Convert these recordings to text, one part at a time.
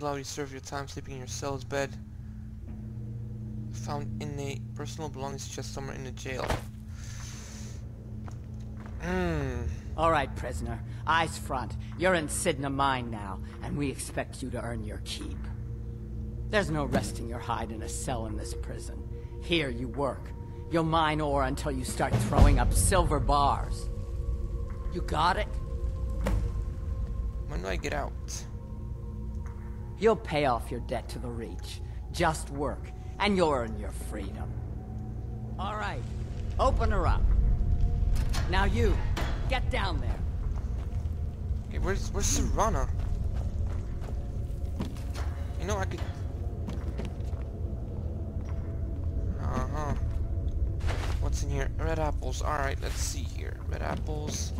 allow you to serve your time sleeping in your cell's bed. Found in a personal belongings chest somewhere in the jail. Alright, prisoner. Eyes front. You're in Cidna Mine now, and we expect you to earn your keep. There's no resting your hide in a cell in this prison. Here you work. You'll mine ore until you start throwing up silver bars. You got it? When do I get out? You'll pay off your debt to the Reach. Just work, and you'll earn your freedom. Alright, open her up. Now you, get down there. Okay, where's Serana? You know I could... What's in here? Red apples. Alright, let's see here. Red apples.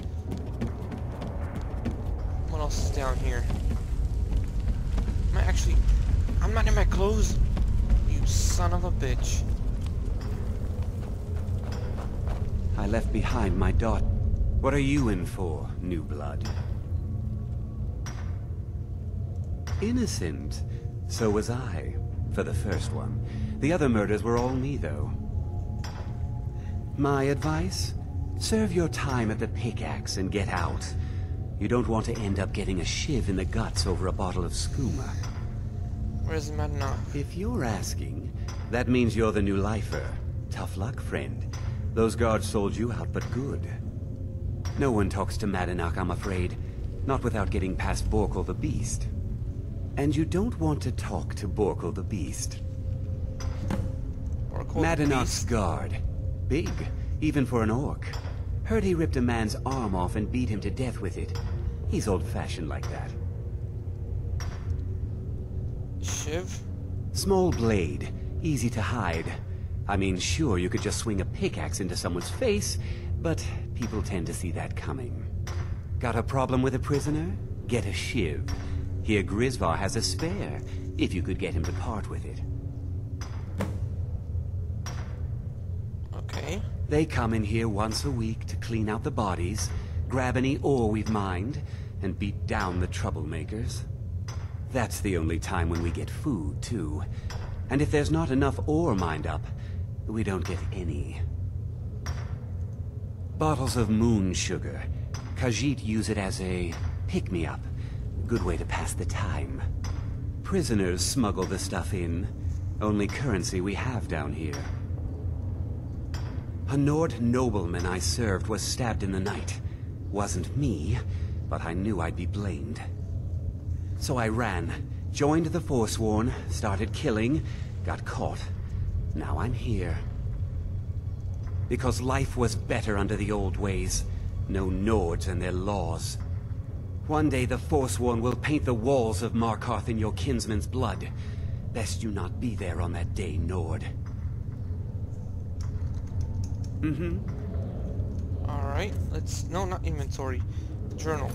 What else is down here? I'm not in my clothes. You son of a bitch. I left behind my daughter. What are you in for, new blood? Innocent. So was I, for the first one. The other murders were all me, though. My advice? Serve your time at the pickaxe and get out. You don't want to end up getting a shiv in the guts over a bottle of skooma. Where's Madna? If you're asking, that means you're the new lifer. Tough luck, friend. Those guards sold you out, but good. No one talks to Madanak, I'm afraid. Not without getting past Borkul the Beast. And you don't want to talk to Borkul the Beast. Madanak's guard. Big, even for an orc. Heard he ripped a man's arm off and beat him to death with it. He's old-fashioned like that. Shiv? Small blade, easy to hide. I mean, sure, you could just swing a pickaxe into someone's face, but people tend to see that coming. Got a problem with a prisoner? Get a shiv. Here Grisvar has a spare, if you could get him to part with it. Okay. They come in here once a week to clean out the bodies, grab any ore we've mined, and beat down the troublemakers. That's the only time when we get food, too. And if there's not enough ore mined up, we don't get any. Bottles of moon sugar. Khajiit use it as a pick-me-up. Good way to pass the time. Prisoners smuggle the stuff in. Only currency we have down here. A Nord nobleman I served was stabbed in the night. Wasn't me, but I knew I'd be blamed. So I ran, joined the Forsworn, started killing, got caught. Now I'm here. Because life was better under the old ways. No Nords and their laws. One day the Forsworn will paint the walls of Markarth in your kinsman's blood. Best you not be there on that day, Nord. Alright, let's... No, not inventory. Journal.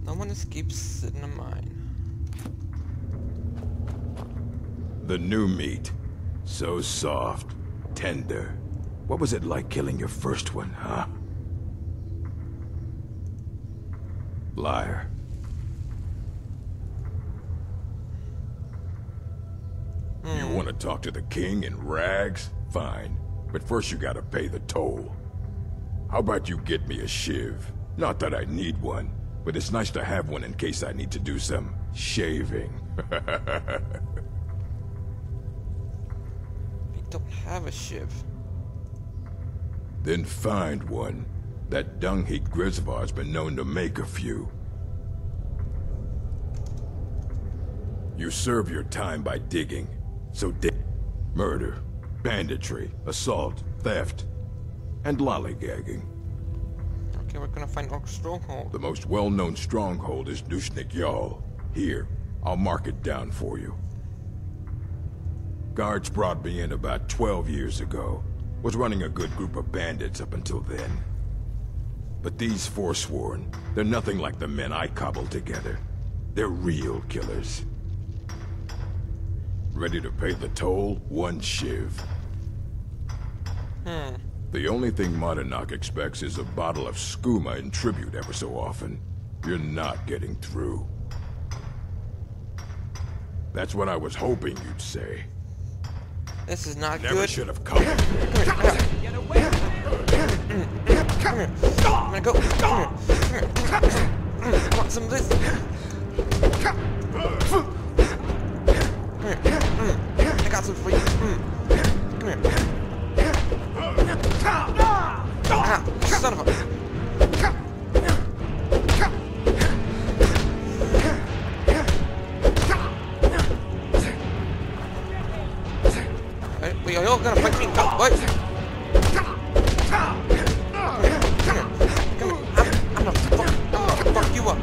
No one escapes Cidna Mine. The new meat. So soft. Tender. What was it like killing your first one, huh? Liar. You want to talk to the king in rags? Fine. But first you gotta pay the toll. How about you get me a shiv? Not that I need one, but it's nice to have one in case I need to do some shaving. I don't have a shiv. Then find one. That dung-heap Grisvar's been known to make a few. You serve your time by digging. So dig. Murder, banditry, assault, theft, and lollygagging. Okay, we're gonna find Orc Stronghold. The most well-known stronghold is Dushnik Jarl. Here, I'll mark it down for you. Guards brought me in about 12 years ago. Was running a good group of bandits up until then. But these Forsworn, they're nothing like the men I cobbled together. They're real killers. Ready to pay the toll? One shiv. The only thing Madanak expects is a bottle of skooma in tribute ever so often. You're not getting through. That's what I was hoping you'd say. This is not Never good. should have come. Come here. I'm gonna go. Come here. Want some of this? Come here. I got some for you. Come here. Ah, son of a... Hey, are y'all gonna fight me? What? I'm gonna fuck you up.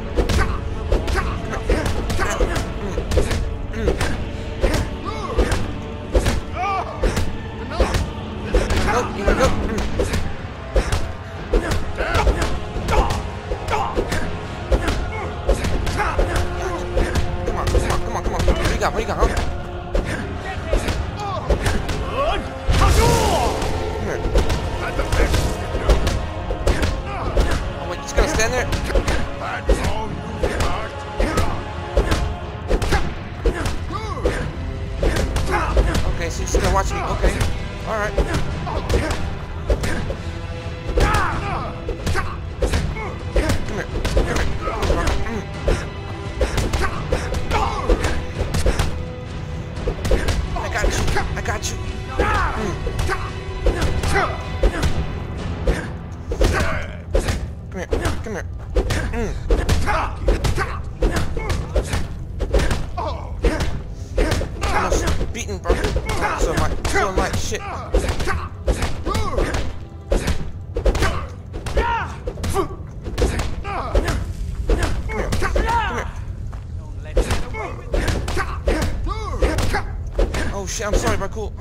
Here we go. Come on. What do you got, huh? Oh, wait, just gonna stand there? Okay, so you're just gonna watch me. Okay. Alright. I got you. Come here. Almost beaten, bro. So my shit. Oh shit, I'm sorry, bro. Cool.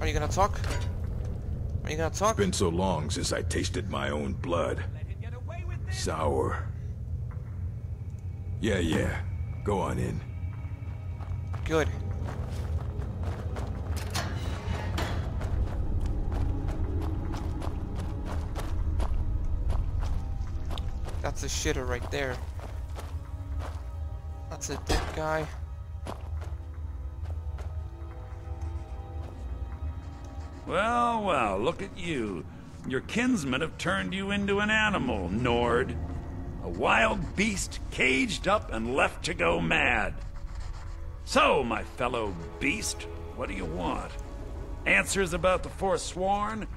Are you gonna talk? It's been so long since I tasted my own blood. Sour. Yeah. Go on in. Good. That's a shitter right there. That's a dead guy. Well, look at you. Your kinsmen have turned you into an animal, Nord. A wild beast caged up and left to go mad. So, my fellow beast, what do you want? Answers about the Forsworn?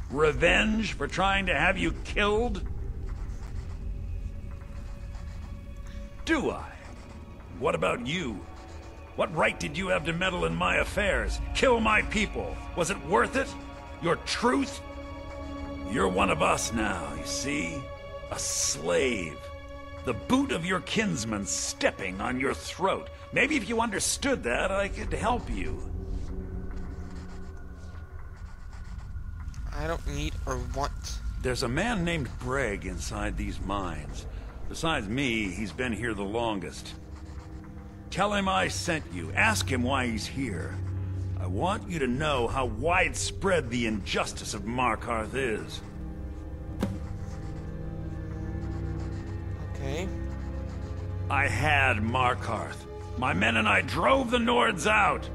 Revenge for trying to have you killed? Do I? What about you? What right did you have to meddle in my affairs? Kill my people? Was it worth it? Your truth? You're one of us now, you see? A slave. The boot of your kinsman stepping on your throat. Maybe if you understood that, I could help you. I don't need or want. There's a man named Breg inside these mines. Besides me, he's been here the longest. Tell him I sent you. Ask him why he's here. I want you to know how widespread the injustice of Markarth is. Okay. I had Markarth. My men and I drove the Nords out.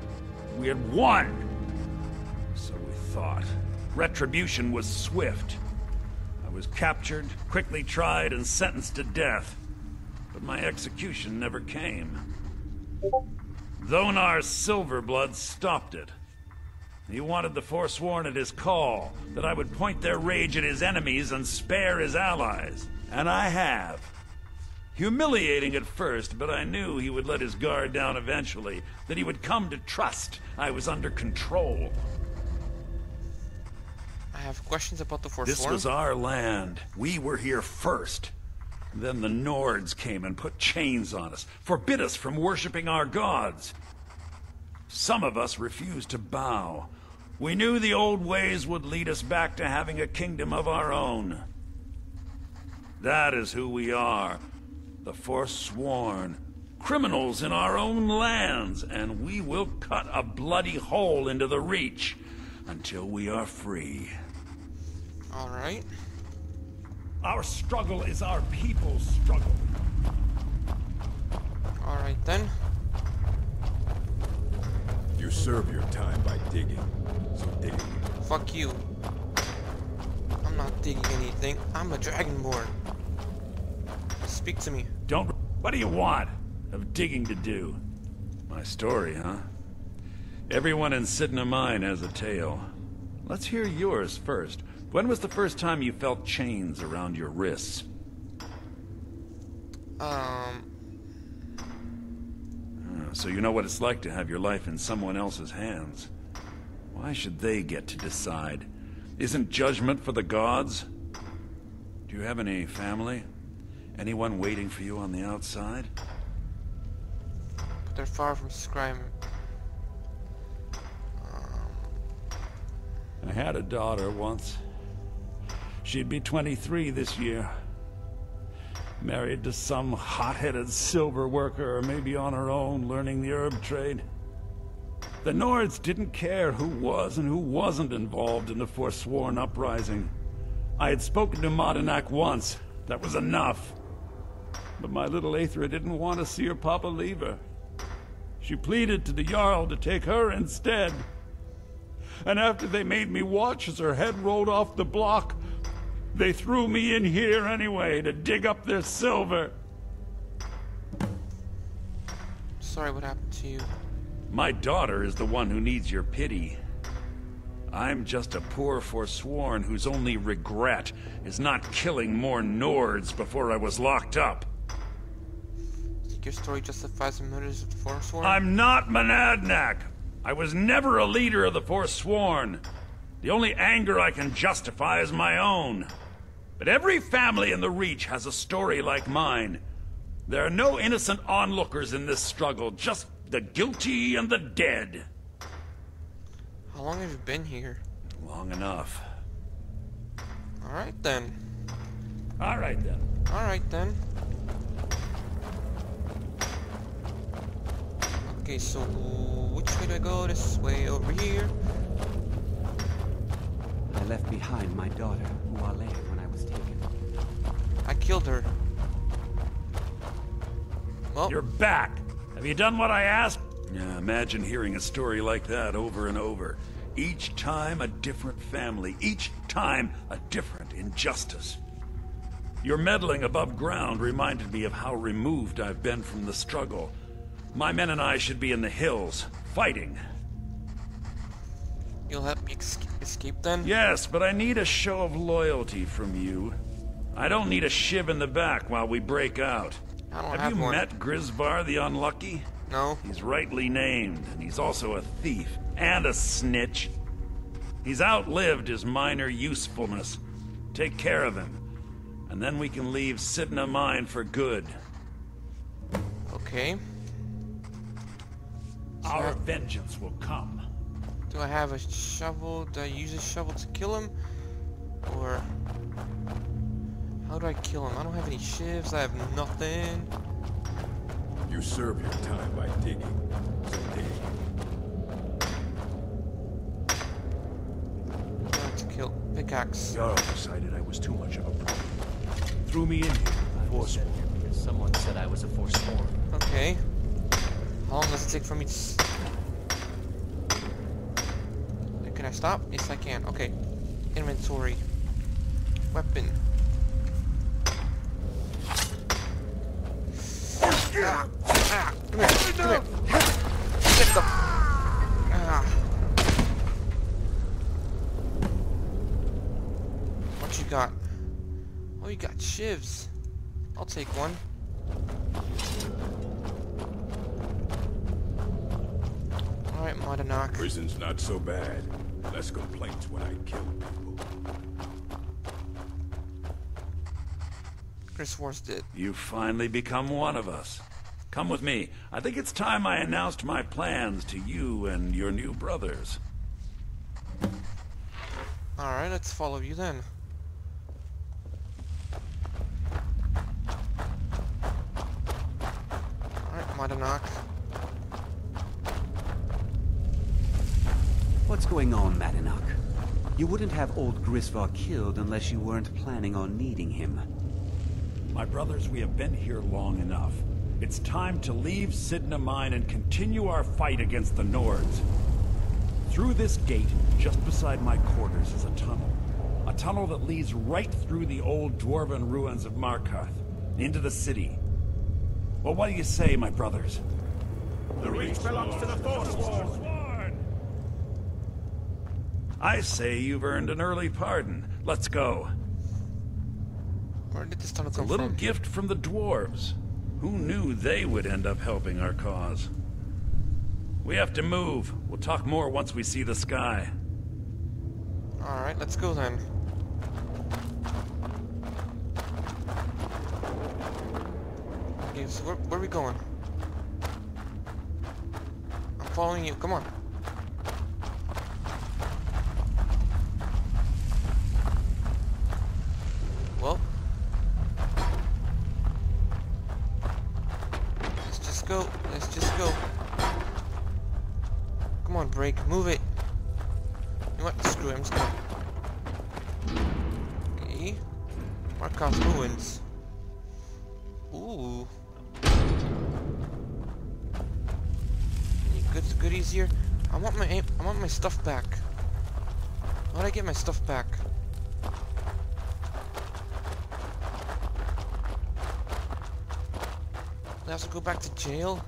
We had won. So we thought. Retribution was swift. I was captured, quickly tried, and sentenced to death. But my execution never came. Dhonar's Silverblood stopped it. He wanted the Forsworn at his call, that I would point their rage at his enemies and spare his allies. And I have. Humiliating at first, but I knew he would let his guard down eventually, that he would come to trust I was under control. I have questions about the Forsworn. This was our land. We were here first. Then the Nords came and put chains on us, forbid us from worshipping our gods. Some of us refused to bow. We knew the old ways would lead us back to having a kingdom of our own. That is who we are, the Forsworn. Criminals in our own lands, and we will cut a bloody hole into the Reach until we are free. All right. Our struggle is our people's struggle. then. You serve your time by digging, so dig. Fuck you. I'm not digging anything. I'm a dragonborn. Speak to me. Don't... What do you want of digging to do? My story, huh? Everyone in Cidna Mine has a tale. Let's hear yours first. When was the first time you felt chains around your wrists? So you know what it's like to have your life in someone else's hands. Why should they get to decide? Isn't judgment for the gods? Do you have any family? Anyone waiting for you on the outside? But they're far from Skyrim. I had a daughter once. She'd be 23 this year. Married to some hot-headed silver worker, or maybe on her own, learning the herb trade. The Nords didn't care who was and who wasn't involved in the Forsworn uprising. I had spoken to Mare once. That was enough. But my little Aethra didn't want to see her papa leave her. She pleaded to the Jarl to take her instead. And after they made me watch as her head rolled off the block, they threw me in here anyway to dig up their silver. Sorry, what happened to you? My daughter is the one who needs your pity. I'm just a poor Forsworn whose only regret is not killing more Nords before I was locked up. Think your story justifies the murders of the Forsworn? I'm not Monadnac. I was never a leader of the Forsworn. The only anger I can justify is my own. But every family in the Reach has a story like mine. There are no innocent onlookers in this struggle, just the guilty and the dead. How long have you been here? Long enough. Alright then. Alright then. Alright then. Okay, so which way do I go? This way, over here. I left behind my daughter, Uale, when I was taken. I killed her. Well, You're back. Have you done what I asked? Yeah, imagine hearing a story like that over and over. Each time a different family. Each time a different injustice. Your meddling above ground reminded me of how removed I've been from the struggle. My men and I should be in the hills, fighting. you'll help me escape then? Yes, but I need a show of loyalty from you. I don't need a shiv in the back while we break out. I don't Have you one. met Grisvar the Unlucky? No. He's rightly named, and he's also a thief and a snitch. He's outlived his minor usefulness. Take care of him, and then we can leave Cidna Mine for good. Okay. Our vengeance will come. Do I have a shovel? Do I use a shovel to kill him? Or how do I kill him? I don't have any shivs. I have nothing. You serve your time by digging. So dig. Not to kill. Pickaxe. Jarl decided I was too much of a problem. Threw me in here. Forsworn. Someone said I was a Forsworn. Okay. How long does it take for me to... Can I stop? Yes, I can. Okay. Inventory. Weapon. Come here. Come here. Get the... What you got? Oh, you got shivs. I'll take one. Alright, Modanok. Prison's not so bad. Less complaints when I kill people. Chris Wars did. You've finally become one of us. Come with me. I think it's time I announced my plans to you and your new brothers. Alright, let's follow you then. Alright, Modanok. What's going on, Madanok? You wouldn't have old Grisvar killed unless you weren't planning on needing him. My brothers, we have been here long enough. It's time to leave Cidna Mine and continue our fight against the Nords. Through this gate, just beside my quarters, is a tunnel. A tunnel that leads right through the old dwarven ruins of Markarth, into the city. Well, what do you say, my brothers? The reach belongs to the Forsworn. I say you've earned an early pardon. Let's go. Where did this tunnel It's a come little from? gift from the dwarves. Who knew they would end up helping our cause? We have to move. We'll talk more once we see the sky. Alright, let's go then. Okay, so where are we going? I'm following you, come on. Well. Let's just go, let's just go. Come on, break, move it. You know what, screw it, I'm just gonna... Okay. Markarth ruins. Ooh. Any goodies here? I want my stuff back. How do I get my stuff back? I have to go back to jail?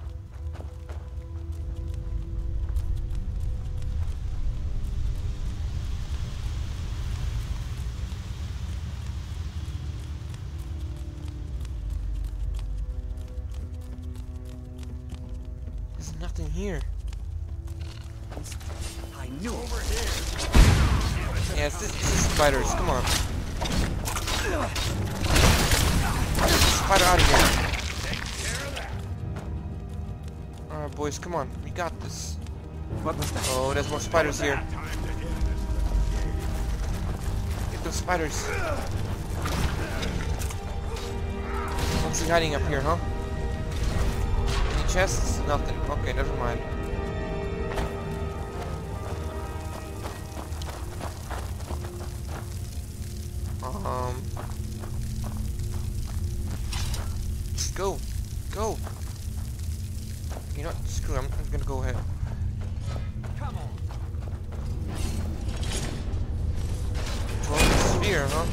There's nothing here. I knew over here. Yes, this is spiders. Come on. Spider out of here. Alright, boys, come on. We got this. What was that? Oh, there's more spiders here. Get those spiders. What's he hiding up here, huh? Any chests? Nothing. Okay, never mind. Go! Go! You know what? Screw it. I'm gonna go ahead. Come on. Throw the sphere, huh?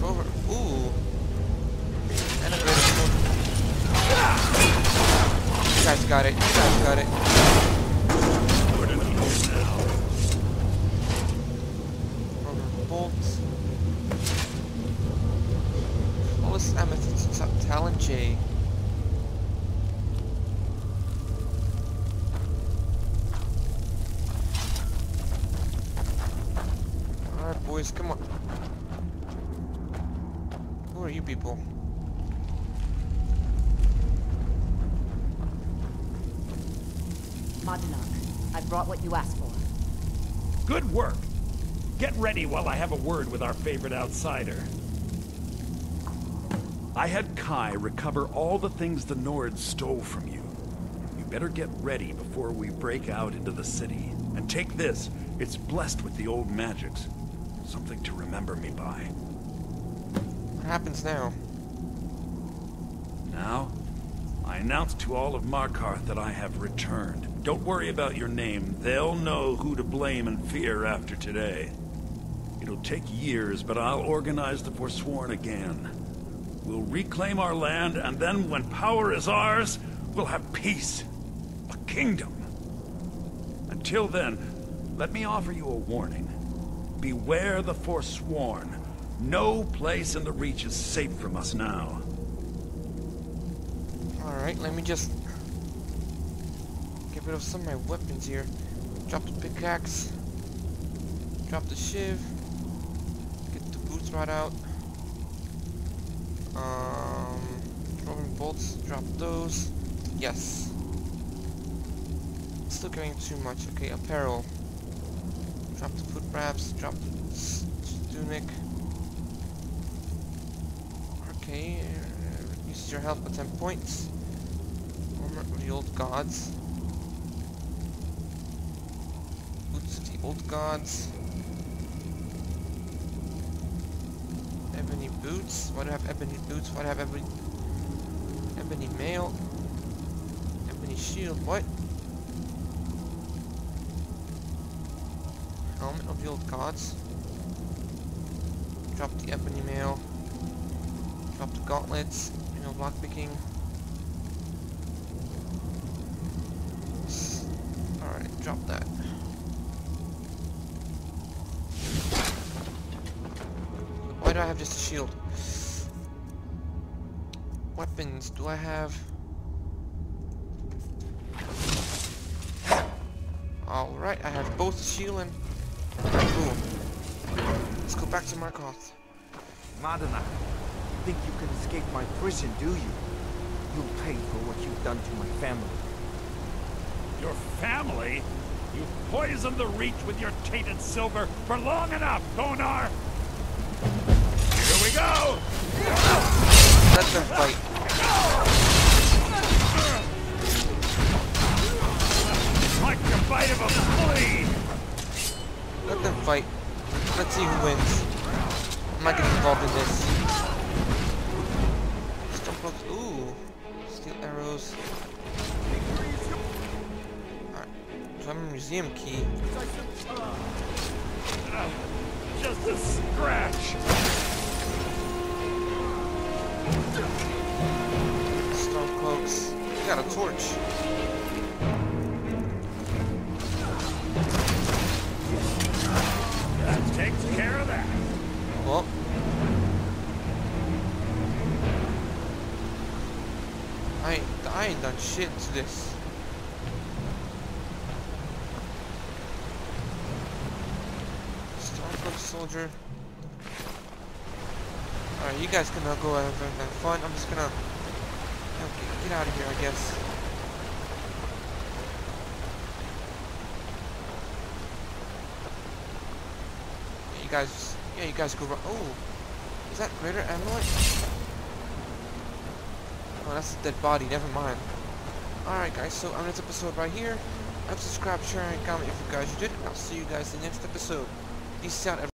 Over. Ooh. And a bit You guys got it. You guys got it. Bolts. Flawless Amethyst Talent J. Alright, boys, come on. Who are you people? Madanak, I brought what you asked for. Good work. Get ready while I have a word with our favorite outsider. I had Kai recover all the things the Nords stole from you. You better get ready before we break out into the city. And take this. It's blessed with the old magics. Something to remember me by. What happens now? Now, I announce to all of Markarth that I have returned. Don't worry about your name. They'll know who to blame and fear after today. It'll take years, but I'll organize the Forsworn again. We'll reclaim our land, and then when power is ours, we'll have peace. A kingdom. Until then, let me offer you a warning. Beware the Forsworn. No place in the Reach is safe from us now. Alright, let me just get rid of some of my weapons here. Drop the pickaxe. Drop the shiv. Get the boots right out. Throwing bolts. Drop those. Yes. Still carrying too much. Okay, apparel. Drop the foot wraps. Drop the tunic. Okay. Reduces your health by 10 points. Armor of the old gods. Boots of the old gods. boots? Why do I have ebony boots? Why do I have ebony mail? Ebony shield, what? Helmet of the old gods. Drop the ebony mail. Drop the gauntlets. You know, lockpicking. Alright, drop that. Why do I have just a shield? Weapons, do I have? Alright, I have both shield and... Cool. Let's go back to Markoth. Madana, you think you can escape my prison, do you? You'll pay for what you've done to my family. Your family? You've poisoned the Reach with your tainted silver for long enough, Konar! Here we go! Let them fight. Like the bite of a flea! Let them fight. Let's see who wins. I'm not getting involved in this. Stump ropes. Ooh. Steel arrows. Alright. So I'm a museum key. Just a scratch! Storm cloaks. You got a torch. That takes care of that. Well. I ain't done shit to this. Stormcloak soldier. Alright, you guys can go have fun. I'm just gonna get out of here, I guess. You guys go run. Oh, is that greater amulet? Oh, that's a dead body. Never mind. Alright, guys. So on this episode right here, subscribe, share, and comment if you guys did. I'll see you guys in the next episode. Peace out, everyone.